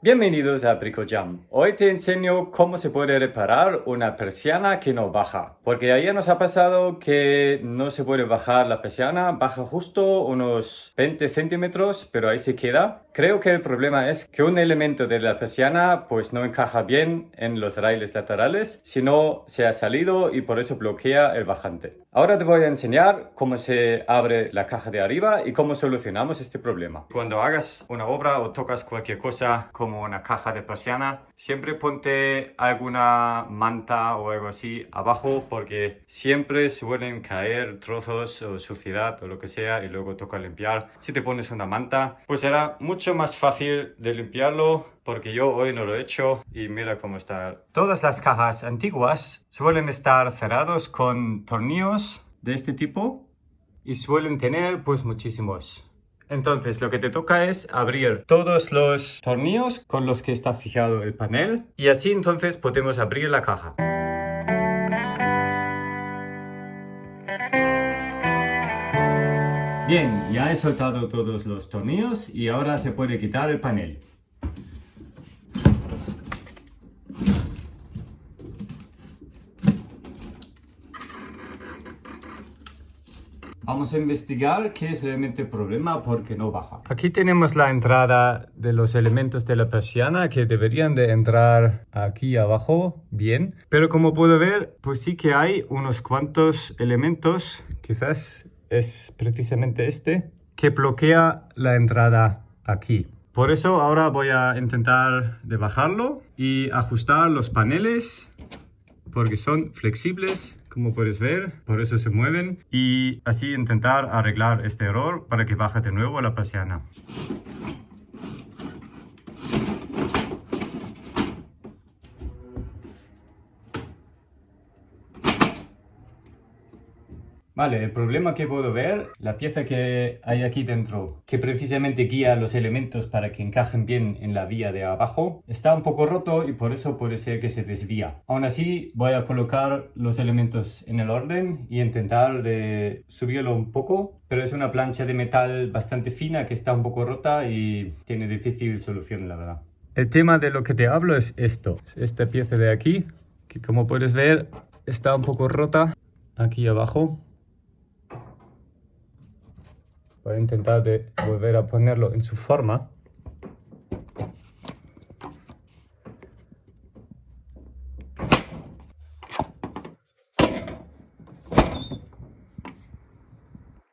Bienvenidos a BricoJam. Hoy te enseño cómo se puede reparar una persiana que no baja. Porque ayer nos ha pasado que no se puede bajar la persiana, baja justo unos 20 centímetros, pero ahí se queda. Creo que el problema es que un elemento de la persiana pues no encaja bien en los raíles laterales, sino se ha salido y por eso bloquea el bajante. Ahora te voy a enseñar cómo se abre la caja de arriba y cómo solucionamos este problema. Cuando hagas una obra o tocas cualquier cosa como una caja de persiana, siempre ponte alguna manta o algo así abajo porque siempre suelen caer trozos o suciedad o lo que sea y luego toca limpiar. Si te pones una manta, pues será mucho más fácil de limpiarlo porque yo hoy no lo he hecho y mira cómo está. Todas las cajas antiguas suelen estar cerrados con tornillos de este tipo y suelen tener pues muchísimos. Entonces lo que te toca es abrir todos los tornillos con los que está fijado el panel y así entonces podemos abrir la caja. Bien, ya he soltado todos los tornillos y ahora se puede quitar el panel. Vamos a investigar qué es realmente el problema porque no baja. Aquí tenemos la entrada de los elementos de la persiana que deberían de entrar aquí abajo bien. Pero como puedo ver, pues sí que hay unos cuantos elementos, quizás es precisamente este, que bloquea la entrada aquí. Por eso ahora voy a intentar de bajarlo y ajustar los paneles porque son flexibles, como puedes ver, por eso se mueven y así intentar arreglar este error para que baje de nuevo la persiana. Vale, el problema que puedo ver, la pieza que hay aquí dentro, que precisamente guía los elementos para que encajen bien en la vía de abajo, está un poco roto y por eso puede ser que se desvía. Aún así, voy a colocar los elementos en el orden y intentar de subirlo un poco, pero es una plancha de metal bastante fina que está un poco rota y tiene difícil solución, la verdad. El tema de lo que te hablo es esto, esta pieza de aquí, que como puedes ver está un poco rota aquí abajo. Voy a intentar de volver a ponerlo en su forma.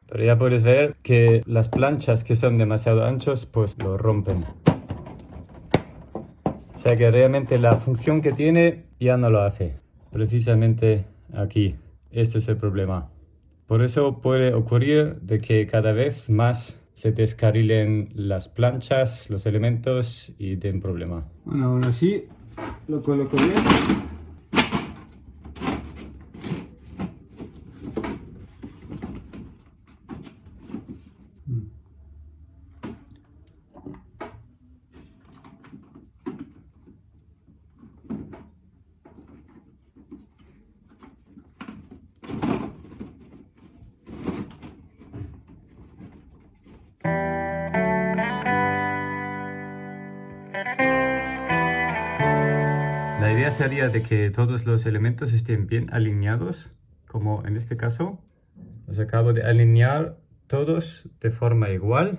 Pero ya puedes ver que las planchas que son demasiado anchos pues lo rompen. O sea que realmente la función que tiene ya no lo hace. Precisamente aquí. Este es el problema. Por eso puede ocurrir de que cada vez más se descarrilen las planchas, los elementos y den problema. Bueno, aún así lo coloco bien. La idea sería de que todos los elementos estén bien alineados, como en este caso. Los acabo de alinear todos de forma igual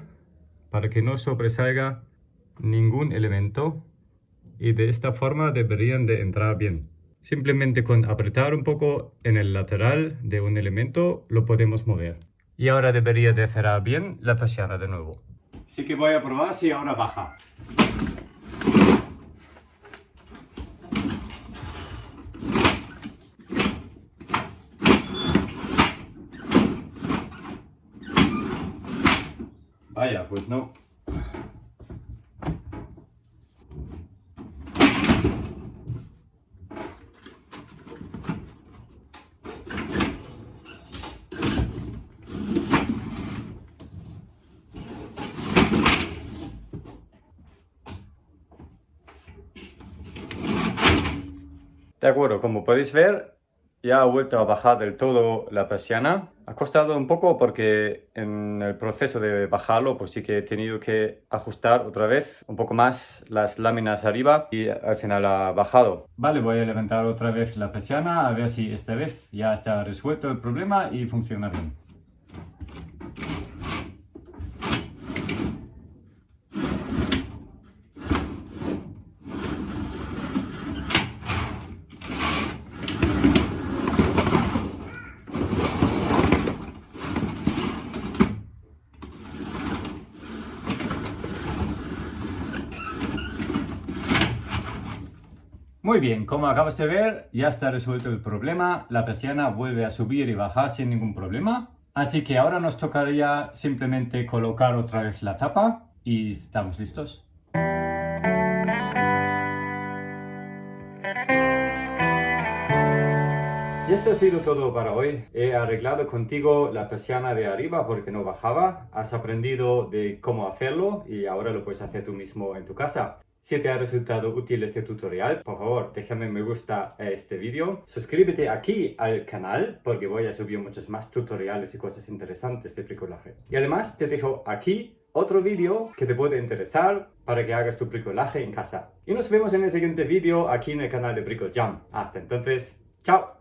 para que no sobresalga ningún elemento y de esta forma deberían de entrar bien. Simplemente con apretar un poco en el lateral de un elemento lo podemos mover. Y ahora debería de cerrar bien la persiana de nuevo. Así que voy a probar si ahora baja. Vaya, pues no. De acuerdo, como podéis ver, ya ha vuelto a bajar del todo la persiana. Ha costado un poco porque en el proceso de bajarlo pues sí que he tenido que ajustar otra vez un poco más las láminas arriba y al final ha bajado. Vale, voy a levantar otra vez la persiana a ver si esta vez ya está resuelto el problema y funciona bien. Muy bien, como acabas de ver, ya está resuelto el problema. La persiana vuelve a subir y bajar sin ningún problema. Así que ahora nos tocaría simplemente colocar otra vez la tapa y estamos listos. Y esto ha sido todo para hoy. He arreglado contigo la persiana de arriba porque no bajaba. Has aprendido de cómo hacerlo y ahora lo puedes hacer tú mismo en tu casa. Si te ha resultado útil este tutorial, por favor, déjame me gusta a este vídeo. Suscríbete aquí al canal porque voy a subir muchos más tutoriales y cosas interesantes de bricolaje. Y además te dejo aquí otro vídeo que te puede interesar para que hagas tu bricolaje en casa. Y nos vemos en el siguiente vídeo aquí en el canal de Brico Jam. Hasta entonces, chao.